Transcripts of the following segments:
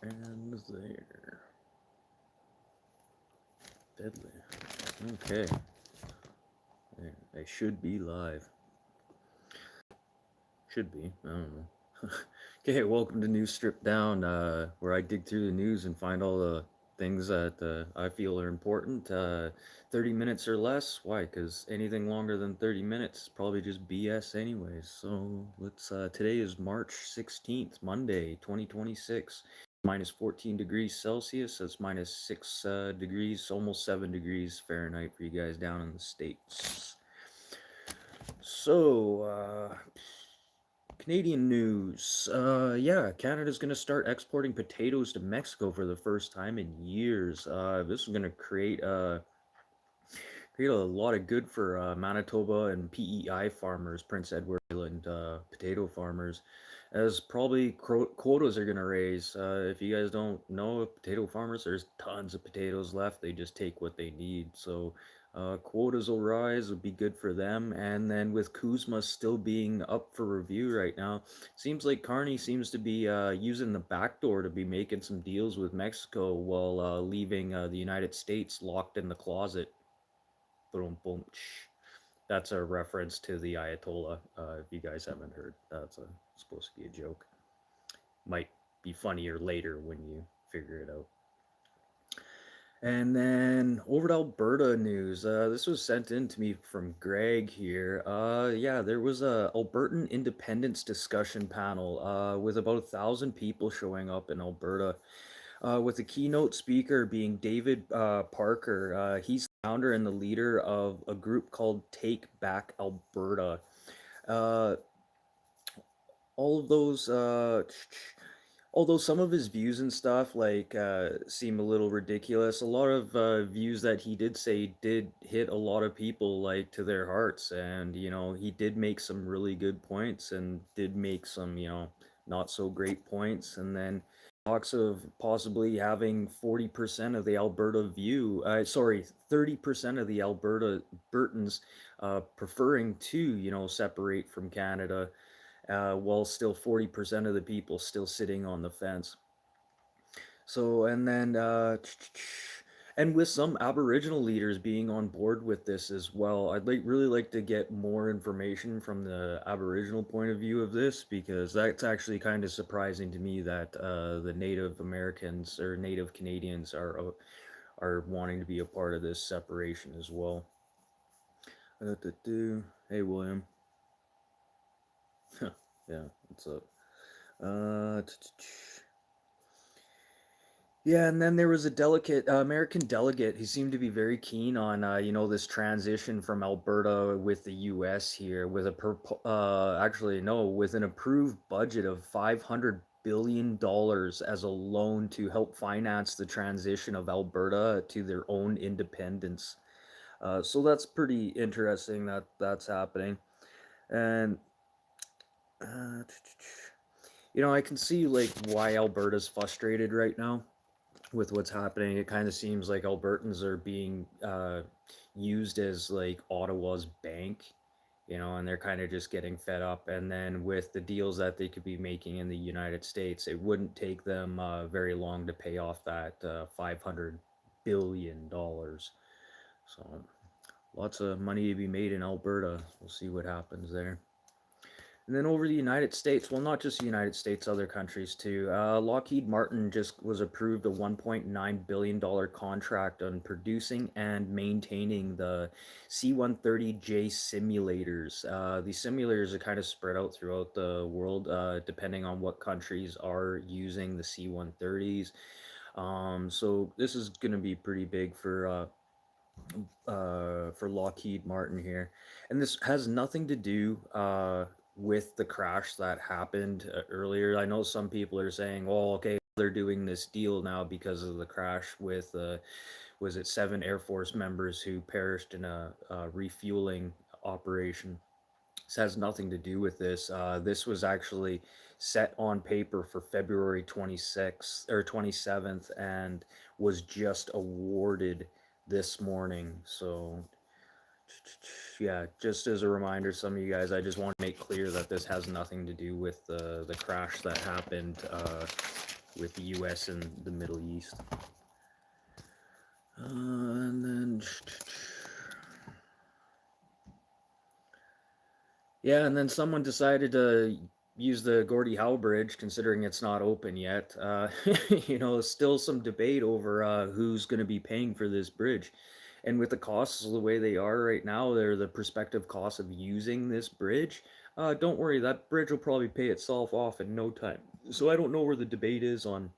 And there. Deadly. Okay. I should be live. Should be. I don't know. Okay, welcome to News Strip Down, where I dig through the news and find all the things that I feel are important. 30 minutes or less. Why? Because anything longer than 30 minutes is probably just BS anyways. So today is March 16th, Monday, 2026. Minus 14 degrees Celsius. That's minus 6 degrees, almost 7 degrees Fahrenheit for you guys down in the States. So, Canadian news. Yeah, Canada's going to start exporting potatoes to Mexico for the first time in years. This is going to create a lot of good for Manitoba and PEI farmers, Prince Edward Island potato farmers, as probably quotas are going to raise. If you guys don't know, potato farmers, there's tons of potatoes left. They just take what they need. So quotas will rise, will be good for them. And then with Kuzma still being up for review right now, seems like Carney seems to be using the back door to be making some deals with Mexico while leaving the United States locked in the closet. Boom, boom. That's a reference to the Ayatollah. If you guys haven't heard, supposed to be a joke. Might be funnier later when you figure it out. And then over to Alberta news. This was sent in to me from Greg here. Yeah, there was a Albertan independence discussion panel with about 1,000 people showing up in Alberta. With the keynote speaker being David Parker. He's the founder and the leader of a group called Take Back Alberta. Uh, all of those, although some of his views and stuff seem a little ridiculous, a lot of views that he did say did hit a lot of people like to their hearts, and he did make some really good points and did make some not so great points, and then talks of possibly having 40% of the Alberta view, sorry, 30% of the Alberta Burtons preferring to, separate from Canada, while still 40% of the people still sitting on the fence. So, and then, and with some Aboriginal leaders being on board with this as well, I'd really like to get more information from the Aboriginal point of view of this, because that's actually kind of surprising to me that the Native Americans or Native Canadians are wanting to be a part of this separation as well. Hey, William. Yeah, what's up? Uh, Yeah, and then there was a American delegate. He seemed to be very keen on, this transition from Alberta with the U.S. here, with actually no, with an approved budget of $500 billion as a loan to help finance the transition of Alberta to their own independence. So that's pretty interesting that that's happening, and uh, I can see like why Alberta's frustrated right now with what's happening. It kind of seems like Albertans are being used as like Ottawa's bank, and they're kind of just getting fed up. And then with the deals that they could be making in the United States, it wouldn't take them very long to pay off that $500 billion. So lots of money to be made in Alberta. We'll see what happens there. And then over the United States, well, not just the United States, other countries too. Lockheed Martin just was approved a $1.9 billion contract on producing and maintaining the C-130J simulators. These simulators are kind of spread out throughout the world, depending on what countries are using the C-130s. So this is going to be pretty big for Lockheed Martin here, and this has nothing to do with the crash that happened earlier. I know some people are saying, "Oh, okay, they're doing this deal now because of the crash with was it 7 Air Force members who perished in a refueling operation." This has nothing to do with this. This was actually set on paper for February 26th or 27th and was just awarded this morning. So, yeah, just as a reminder, some of you guys, I just want to make clear that this has nothing to do with the crash that happened with the U.S. and the Middle East. And then yeah, and then someone decided to use the Gordie Howe Bridge, considering it's not open yet. Still some debate over who's going to be paying for this bridge. And with the costs the way they are right now, they're the prospective cost of using this bridge. Don't worry, that bridge will probably pay itself off in no time. So I don't know where the debate is on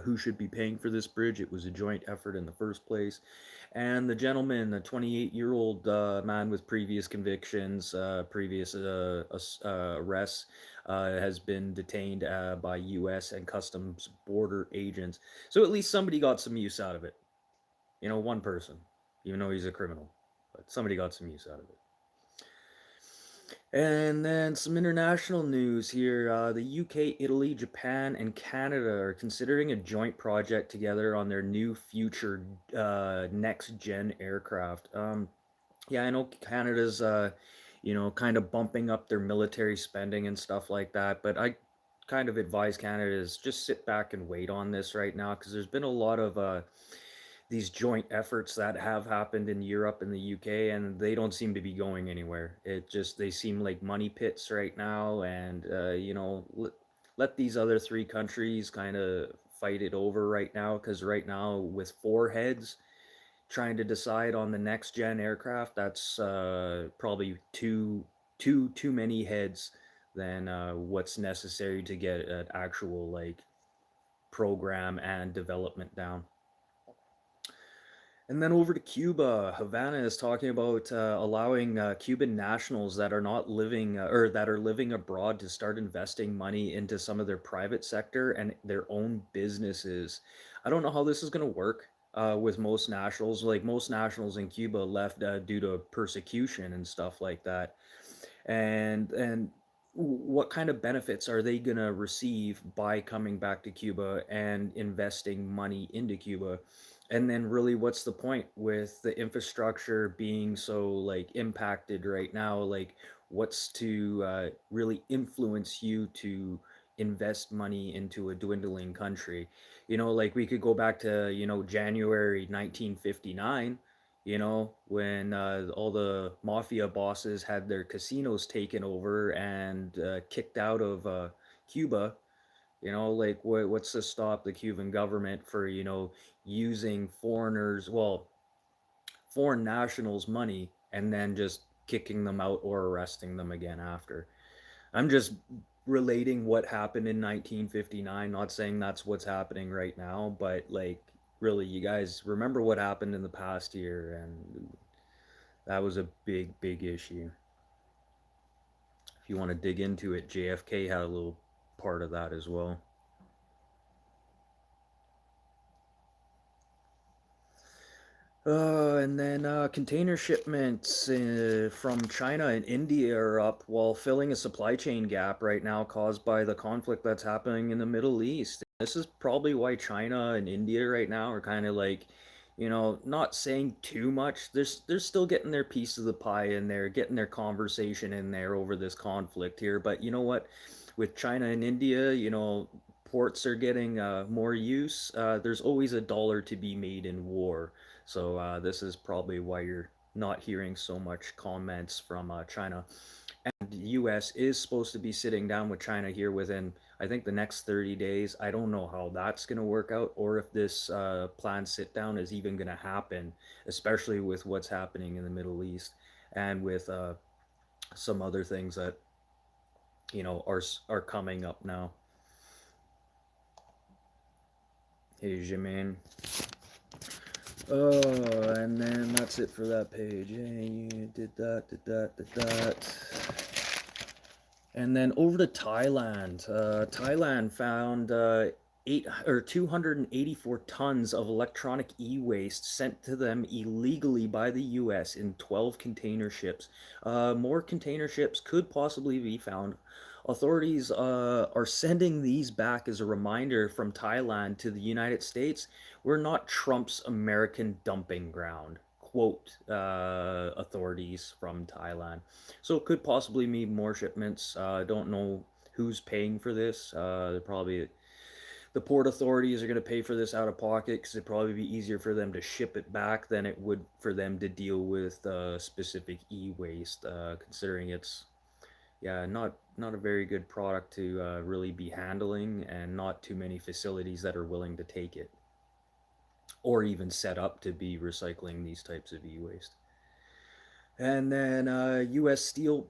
who should be paying for this bridge. It was a joint effort in the first place. And the gentleman, a 28-year-old man with previous convictions, previous arrests, has been detained by U.S. and Customs border agents. So at least somebody got some use out of it. One person, even though he's a criminal, but somebody got some use out of it. And then some international news here. The UK, Italy, Japan, and Canada are considering a joint project together on their new future next gen aircraft. Yeah, I know Canada's, kind of bumping up their military spending and stuff like that, but I kind of advise Canada is just sit back and wait on this right now because there's been a lot of these joint efforts that have happened in Europe and the UK, and they don't seem to be going anywhere. They seem like money pits right now, and let these other three countries kind of fight it over right now. Because right now, with four heads trying to decide on the next gen aircraft, that's probably too many heads than what's necessary to get an actual like program and development down. And then over to Cuba, Havana is talking about allowing Cuban nationals that are not living or that are living abroad to start investing money into some of their private sector and their own businesses. I don't know how this is going to work with most nationals. Like most nationals in Cuba left due to persecution and stuff like that. And what kind of benefits are they going to receive by coming back to Cuba and investing money into Cuba? And then really what's the point with the infrastructure being so like impacted right now? Like what's to really influence you to invest money into a dwindling country? Like we could go back to January 1959, when all the mafia bosses had their casinos taken over and kicked out of Cuba. Like what's to stop the Cuban government for using foreign nationals' money and then just kicking them out or arresting them again after? I'm just relating what happened in 1959, not saying that's what's happening right now, but like really, you guys remember what happened in the past year, and that was a big issue. If you want to dig into it, JFK had a little part of that as well. And then container shipments from China and India are up while filling a supply chain gap right now caused by the conflict that's happening in the Middle East. This is probably why China and India right now are kind of like, not saying too much. They're still getting their piece of the pie in there, getting their conversation in there over this conflict here. But you know what? With China and India, ports are getting more use. There's always a dollar to be made in war. So this is probably why you're not hearing so much comments from China. And the U.S. is supposed to be sitting down with China here within, I think, the next 30 days. I don't know how that's going to work out or if this planned sit down is even going to happen, especially with what's happening in the Middle East and with some other things that, are coming up now. Hey, Jimin. Oh, and then that's it for that page. Hey, you did that, did that, did that. And then over to Thailand. Thailand found 284 tons of electronic e-waste sent to them illegally by the U.S. in 12 container ships. More container ships could possibly be found. Authorities are sending these back as a reminder from Thailand to the United States. We're not Trump's American dumping ground. Quote authorities from Thailand. So it could possibly mean more shipments. I don't know who's paying for this. Probably the port authorities are going to pay for this out of pocket because it'd probably be easier for them to ship it back than it would for them to deal with specific e-waste, considering it's not a very good product to really be handling, and not too many facilities that are willing to take it or even set up to be recycling these types of e-waste. And then U.S. steel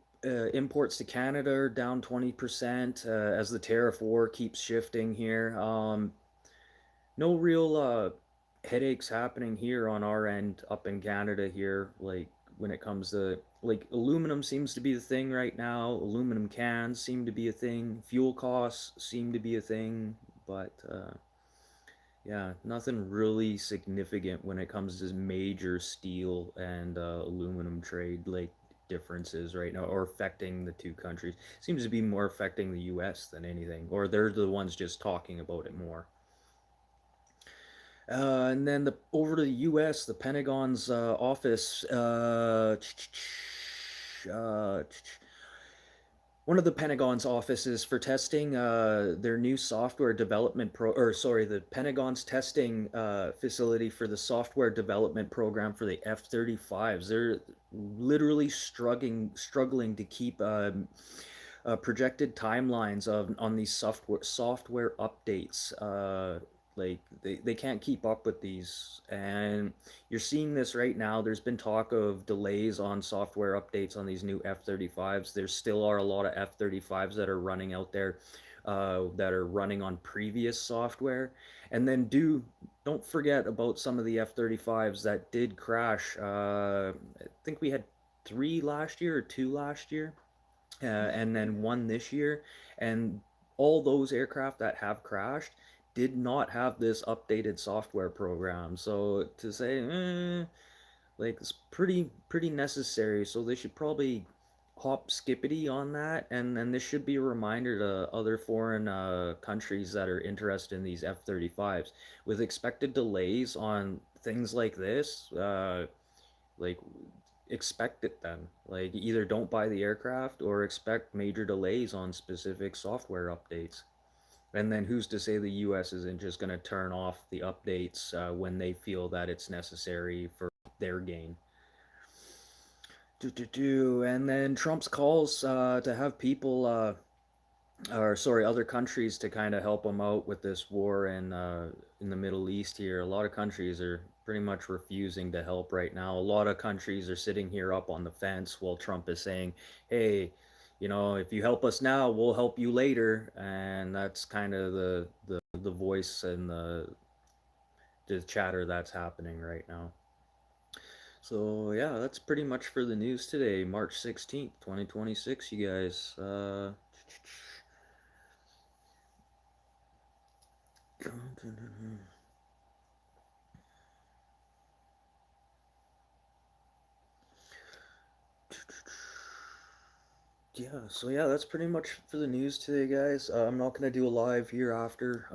imports to Canada are down 20% as the tariff war keeps shifting here. No real headaches happening here on our end up in Canada here. Like when it comes to like aluminum seems to be the thing right now. Aluminum cans seem to be a thing. Fuel costs seem to be a thing, but yeah, nothing really significant when it comes to major steel and aluminum trade like differences right now, or affecting the two countries. Seems to be more affecting the U.S. than anything, or they're the ones just talking about it more. And then over to the U.S., the Pentagon's office. One of the Pentagon's offices for testing their new software development or sorry, the Pentagon's testing facility for the software development program for the F-35s. They're literally struggling to keep projected timelines of on these software updates. Like they can't keep up with these, and you're seeing this right now. There's been talk of delays on software updates on these new F-35s. There still are a lot of F-35s that are running out there that are running on previous software. And then don't forget about some of the F-35s that did crash. I think we had three last year or two last year, and then one this year. And all those aircraft that have crashed did not have this updated software program. So to say, like it's pretty necessary. So they should probably hop skippity on that, and this should be a reminder to other foreign countries that are interested in these F-35s with expected delays on things like this. Like expect it then. Like either don't buy the aircraft or expect major delays on specific software updates. And then who's to say the US isn't just going to turn off the updates when they feel that it's necessary for their gain? And then Trump's calls to have people, or sorry, other countries to kind of help them out with this war in the Middle East here. A lot of countries are pretty much refusing to help right now. A lot of countries are sitting here up on the fence while Trump is saying, hey, if you help us now, we'll help you later. And that's kind of the voice and the chatter that's happening right now. So yeah, that's pretty much for the news today, March 16th, 2026, you guys. Yeah, that's pretty much for the news today, guys. I'm not gonna do a live here after.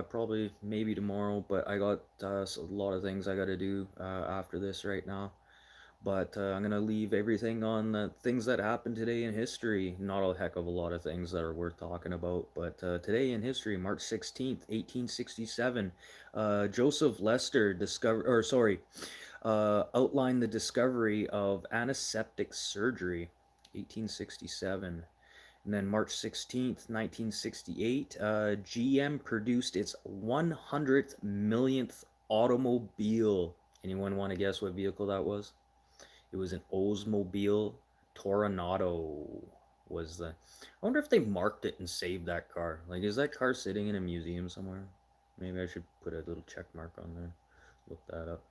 Probably maybe tomorrow, but I got a lot of things I gotta do after this right now. But I'm gonna leave everything on the things that happened today in history. Not a heck of a lot of things that are worth talking about, but today in history, March 16th, 1867, Joseph Lester outlined the discovery of antiseptic surgery, 1867. And then March 16th, 1968, GM produced its 100th millionth automobile. Anyone want to guess what vehicle that was? It was an Oldsmobile Toronado. Was the? I wonder if they marked it and saved that car. Like, is that car sitting in a museum somewhere? Maybe I should put a little check mark on there. Look that up.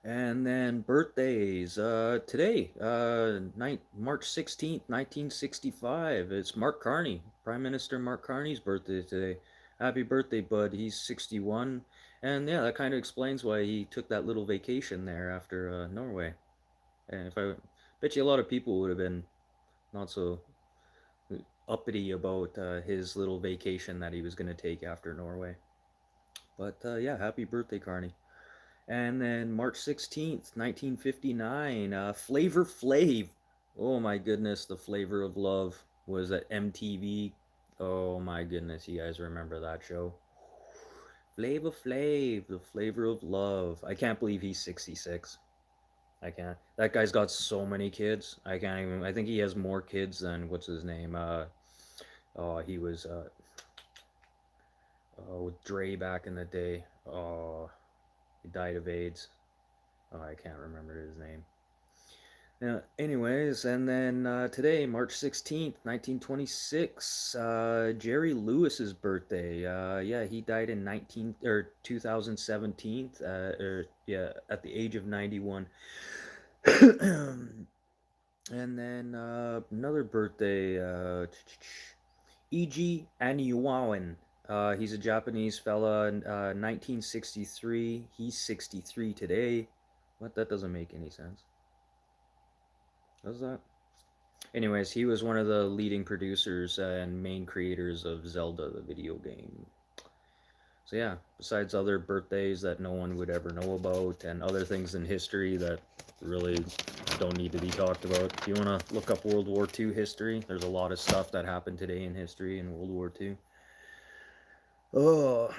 And then birthdays. Today, March 16th, 1965. It's Mark Carney, Prime Minister Mark Carney's birthday today. Happy birthday, bud. He's 61. And yeah, that kind of explains why he took that little vacation there after Norway. And if I bet you a lot of people would have been not so uppity about his little vacation that he was going to take after Norway. But yeah, happy birthday, Carney. And then March 16th, 1959, Flavor Flav. Oh my goodness, the flavor of love was at MTV Oh my goodness, you guys remember that show? Flava Flav, the flavor of love. I can't believe he's 66. I can't. That guy's got so many kids. I can't even. I think he has more kids than what's his name. Oh, he was with Dre back in the day. Oh, he died of AIDS. Oh, I can't remember his name. Anyways, and then today, March 16th, 1926, Jerry Lewis's birthday. Yeah, he died in 2017. Yeah, at the age of 91. And then another birthday, E.G. Aniwawan. He's a Japanese fella, 1963. He's 63 today. What? That doesn't make any sense. Does that? Anyways, he was one of the leading producers and main creators of Zelda, the video game. So yeah, besides other birthdays that no one would ever know about and other things in history that really don't need to be talked about. If you want to look up World War II history, there's a lot of stuff that happened today in history in World War II. Oh,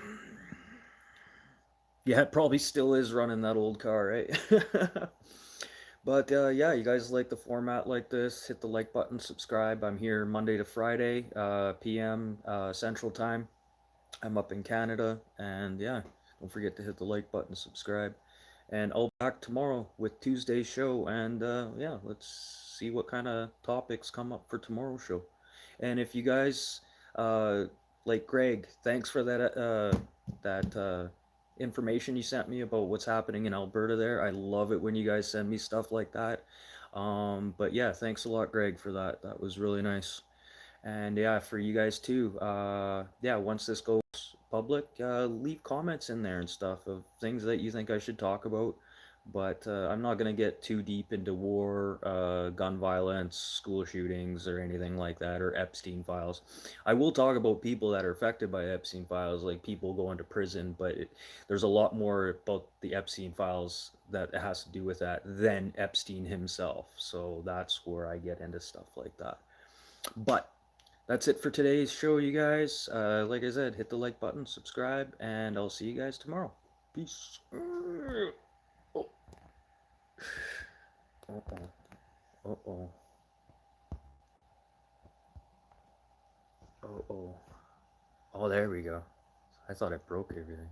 yeah, it probably still is running that old car, right? But yeah, you guys like the format like this, hit the like button, subscribe. I'm here Monday to Friday, PM Central Time. I'm up in Canada, and yeah, don't forget to hit the like button, subscribe. And I'll be back tomorrow with Tuesday's show, and yeah, let's see what kind of topics come up for tomorrow's show. And if you guys, uh, like Greg, thanks for that information you sent me about what's happening in Alberta there. I love it when you guys send me stuff like that. But yeah, thanks a lot, Greg, for that. That was really nice. And yeah, for you guys too. Yeah, once this goes public, leave comments in there and stuff of things that you think I should talk about. But I'm not gonna get too deep into war, gun violence, school shootings, or anything like that, or Epstein files. I will talk about people that are affected by Epstein files, like people going to prison. But there's a lot more about the Epstein files that has to do with that than Epstein himself. So that's where I get into stuff like that. But that's it for today's show, you guys. Like I said, hit the like button, subscribe, and I'll see you guys tomorrow. Peace. Oh. Uh-oh. Uh-oh. Uh-oh. Oh, there we go. I thought I broke everything.